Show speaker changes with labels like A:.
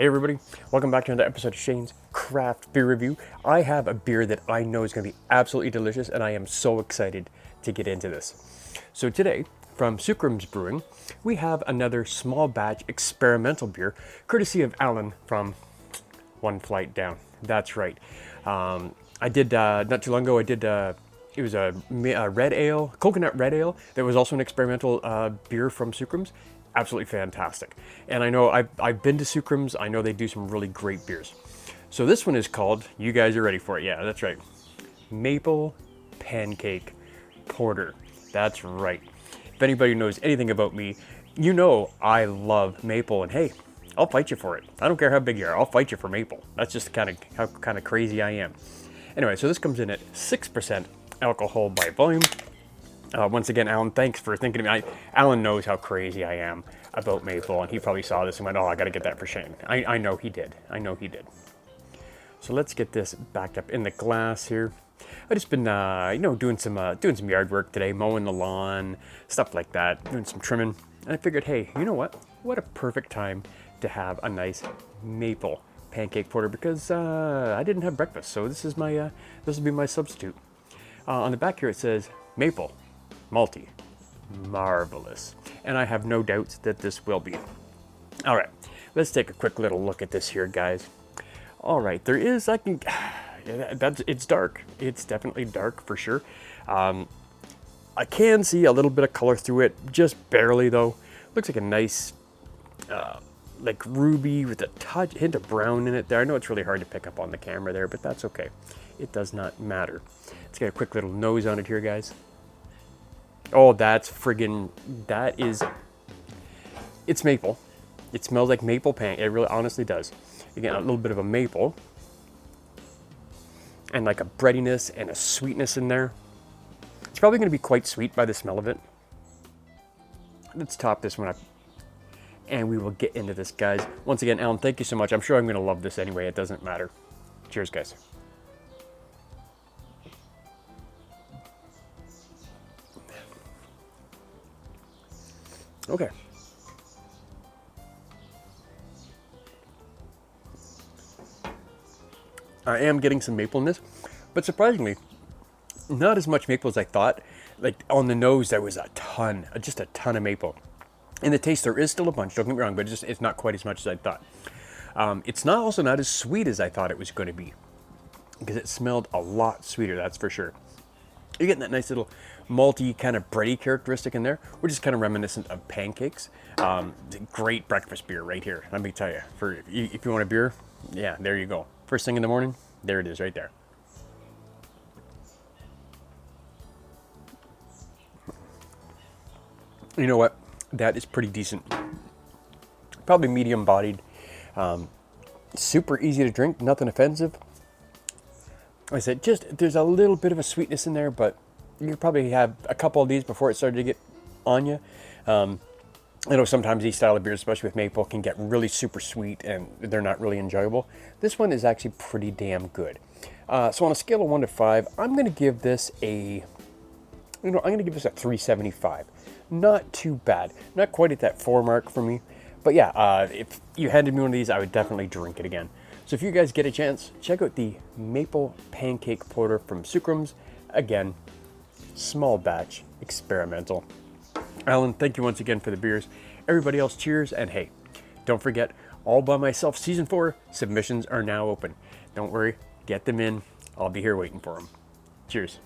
A: Hey everybody, welcome back to another episode of Shane's Craft Beer Review. I have a beer that I know is going to be absolutely delicious and I am so excited to get into this. So today, from Sookram's Brewing, we have another small batch experimental beer, courtesy of Alan from One Flight Down. That's right. I did, not too long ago, it was a red ale, coconut red ale, that was also an experimental beer from Sookram's. Absolutely fantastic. And I know I've been to Sookram's. I know they do some really great beers. So this one is called, you guys are ready for it. Yeah, that's right. Maple Pancake Porter. That's right. If anybody knows anything about me, you know I love maple, and hey, I'll fight you for it. I don't care how big you are. I'll fight you for maple. That's just how kind of crazy I am. Anyway, so this comes in at 6% alcohol by volume. Once again, Alan, thanks for thinking of me. Alan knows how crazy I am about maple, and he probably saw this and went, oh, I got to get that for Shane. I know he did. I know he did. So let's get this backed up in the glass here. I've just been, doing some yard work today, mowing the lawn, stuff like that, doing some trimming. And I figured, hey, you know what? What a perfect time to have a nice maple pancake porter, because I didn't have breakfast, so this will be my substitute. On the back here it says maple. Malty. Marvelous. And I have no doubts that this will be. All right, let's take a quick little look at this here, guys. All right, it's dark. It's definitely dark for sure. I can see a little bit of color through it, just barely though. Looks like a nice, like ruby with a hint of brown in it there. I know it's really hard to pick up on the camera there, but that's okay. It does not matter. Let's get a quick little nose on it here, guys. Oh, it's maple. It smells like maple pancake. It really honestly does. Again, a little bit of a maple. And like a breadiness and a sweetness in there. It's probably going to be quite sweet by the smell of it. Let's top this one up. And we will get into this, guys. Once again, Alan, thank you so much. I'm sure I'm going to love this anyway. It doesn't matter. Cheers, guys. Okay. I am getting some maple in this, but surprisingly, not as much maple as I thought. Like on the nose, there was just a ton of maple. In the taste, there is still a bunch, don't get me wrong, but it's not quite as much as I thought. It's also not as sweet as I thought it was going to be, because it smelled a lot sweeter, that's for sure. You're getting that nice little malty kind of bready characteristic in there, which is kind of reminiscent of pancakes. Great breakfast beer right here. Let me tell you, if you want a beer, yeah, there you go. First thing in the morning, there it is right there. You know what? That is pretty decent. Probably medium bodied. Super easy to drink, nothing offensive. Like I said, there's a little bit of a sweetness in there, but you probably have a couple of these before it started to get on you. I know sometimes these style of beers, especially with maple, can get really super sweet and they're not really enjoyable. This one is actually pretty damn good. So on a scale of 1 to 5, I'm going to give this a 3.75. Not too bad. Not quite at that 4 mark for me. But yeah, if you handed me one of these, I would definitely drink it again. So if you guys get a chance, check out the Maple Pancake Porter from Sookram's. Again, small batch, experimental. Alan, thank you once again for the beers. Everybody else, cheers. And hey, don't forget, All By Myself Season 4 submissions are now open. Don't worry, get them in. I'll be here waiting for them. Cheers.